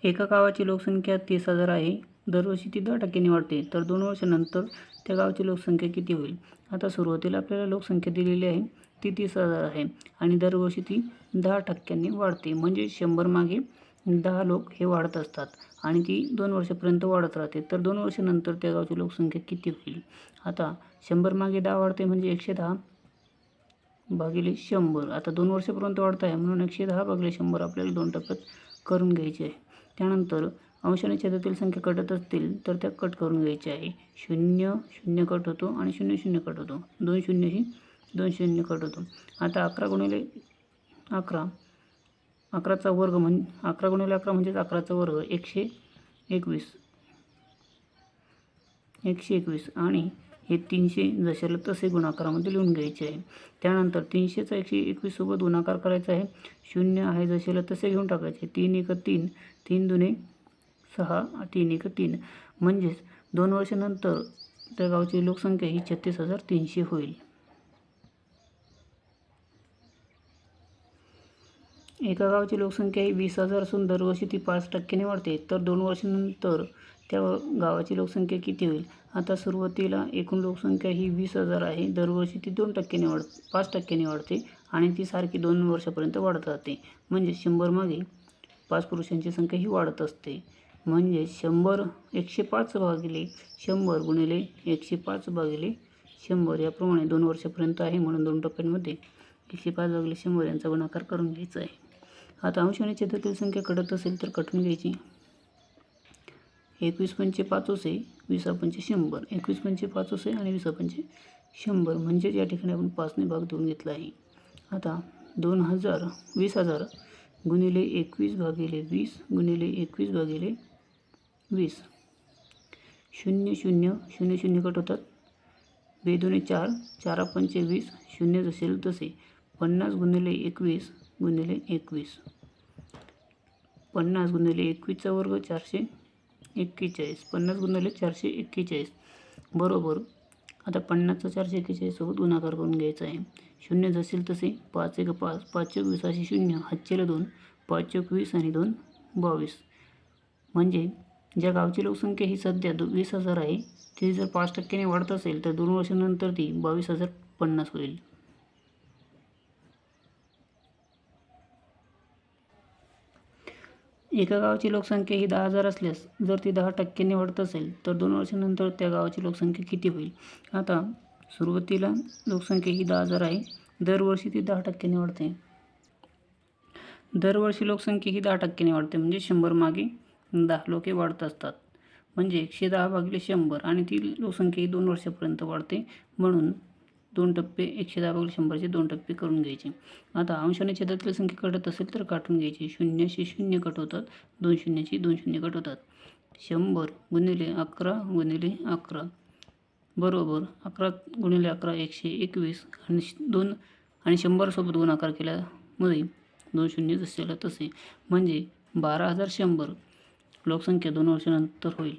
एका गावाची लोकसंख्या 30,000 आहे. दरवर्षी ती 10% वाढते. तर 2 वर्षानंतर त्या गावाची लोकसंख्या किती होईल? आता सुरुवातीला आपल्याला लोकसंख्या दिलेली आहे ती 30,000 आहे आणि दरवर्षी ती 10% वाढते. म्हणजे 100 मागे 10 लोक हे वाढत असतात आणि ती 2 वर्षापर्यंत वाढत राहते. तर 2 वर्षानंतर त्या गावची लोकसंख्या किती होईल? आता 100 मागे 10 वाढते म्हणजे 110 भागिले 100. आता 2 वर्षापर्यंत वाढत आहे म्हणून 110 भागिले 100 आपल्याला 2 टप्प्यात करून घ्यायचे आहे. त्यानंतर अंश आणि छेदातील संख्या कटत असतील तर त्या कट करून घ्यायच्या आहे. 0 0 कट होतो आणि 0 0 कट होतो. 2 शून्यशी 2 शून्य कट होतो. आता 11 गुणिले 11 11चा वर्ग 11 गुणिले 11 म्हणजेच 11चा वर्ग 121 आणि हे 300 जशाला तसे गुणाकारामध्ये लिहून घ्यायचे आहे. त्यानंतर 300चा 121 सोबत गुणाकार करायचा आहे. 0 आहे जशाला तसे घेऊन टाकायचे. 3 1 3 3 दुणे 6 3 1 3 म्हणजेच 2 वर्षानंतर त्या गावची लोकसंख्या ही 36,300 होईल. एका गावाची लोकसंख्या ही 20,000 असून दरवर्षी ती 5% वाढते. तर 2 वर्षानंतर त्या गावाची लोकसंख्या किती होईल? आता सुरुवातीला एकूण लोकसंख्या ही 20,000 आहे. दरवर्षी ती 5% वाढते आणि ती सारखी 2 वर्षापर्यंत वाढत राहते. म्हणजे 100 मागे 5 पुरुषांची संख्या ही वाढत असते. म्हणजे 100 105 भागिले 100 गुणिले 105 भागिले 100 याप्रमाणे 2 वर्षापर्यंत आहे म्हणून 2 टप्प्यांमध्ये 105 भागिले 100 यांचा गुणाकार करून घ्यायचा आहे. आता अंश आणि छेदातील संख्या कटत असेल तर कटून घ्यायची. 21 पंचे 5 होते, 20 पंचे 100. 21 पंचे 5 होते आणि 20 पंचे 100 म्हणजेच या ठिकाणी आपण 5ने भाग देऊन घेतला आहे. आता 20,000 गुणिले 21 भागिले 20 गुणिले 21 भागिले 20. 0 0 0 0 कट होतात. 2 दुणे 4 4 पंचे 20 0 जसे तसे. 50 गुणिले 21 गुणिले 21. 50 गुणिले 21चा वर्ग 441. 50 गुणिले 441 बरोबर. आता 50चा 441 सोबत गुणाकार करून घ्यायचा आहे. 0 जसे तसे. 5 1 5 5 1 20 अशी 0 हातचेला 2 5 1 20 आणि 2 22. म्हणजे ज्या गावची लोकसंख्या ही सध्या 20,000 आहे ती जर 5%ने वाढत असेल तर 2 वर्षानंतर ती 22,050 होईल. एका गावाची लोकसंख्या ही 10,000 असल्यास जर ती 10%ने वाढत असेल तर 2 वर्षानंतर त्या गावाची लोकसंख्या किती होईल? आता सुरुवातीला लोकसंख्या ही 10,000 आहे. दरवर्षी ती 10%ने वाढते. दरवर्षी लोकसंख्या ही 10%ने वाढते म्हणजे 100 मागे 10 लोके वाढत असतात. म्हणजे 110 भागिले 100 आणि ती लोकसंख्या ही 2 वर्षापर्यंत वाढते म्हणून 2 टप्पे 110 भागिले 100चे 2 टप्पे करून घ्यायचे. आता अंश आणि छेदातील संख्या कटत असेल तर काटून घ्यायची. 0शी 0 कट होतात. 2 शून्याची 2 शून्य कट होतात. 100 गुणिले 11 गुणिले 11 बरोबर. 11 गुणिले 11 121 आणि 2 आणि 100 सोबत गुणाकार केल्यामध्ये 2 शून्य जसेला तसे. म्हणजे 12,100 लोकसंख्या 2 वर्षानंतर होईल.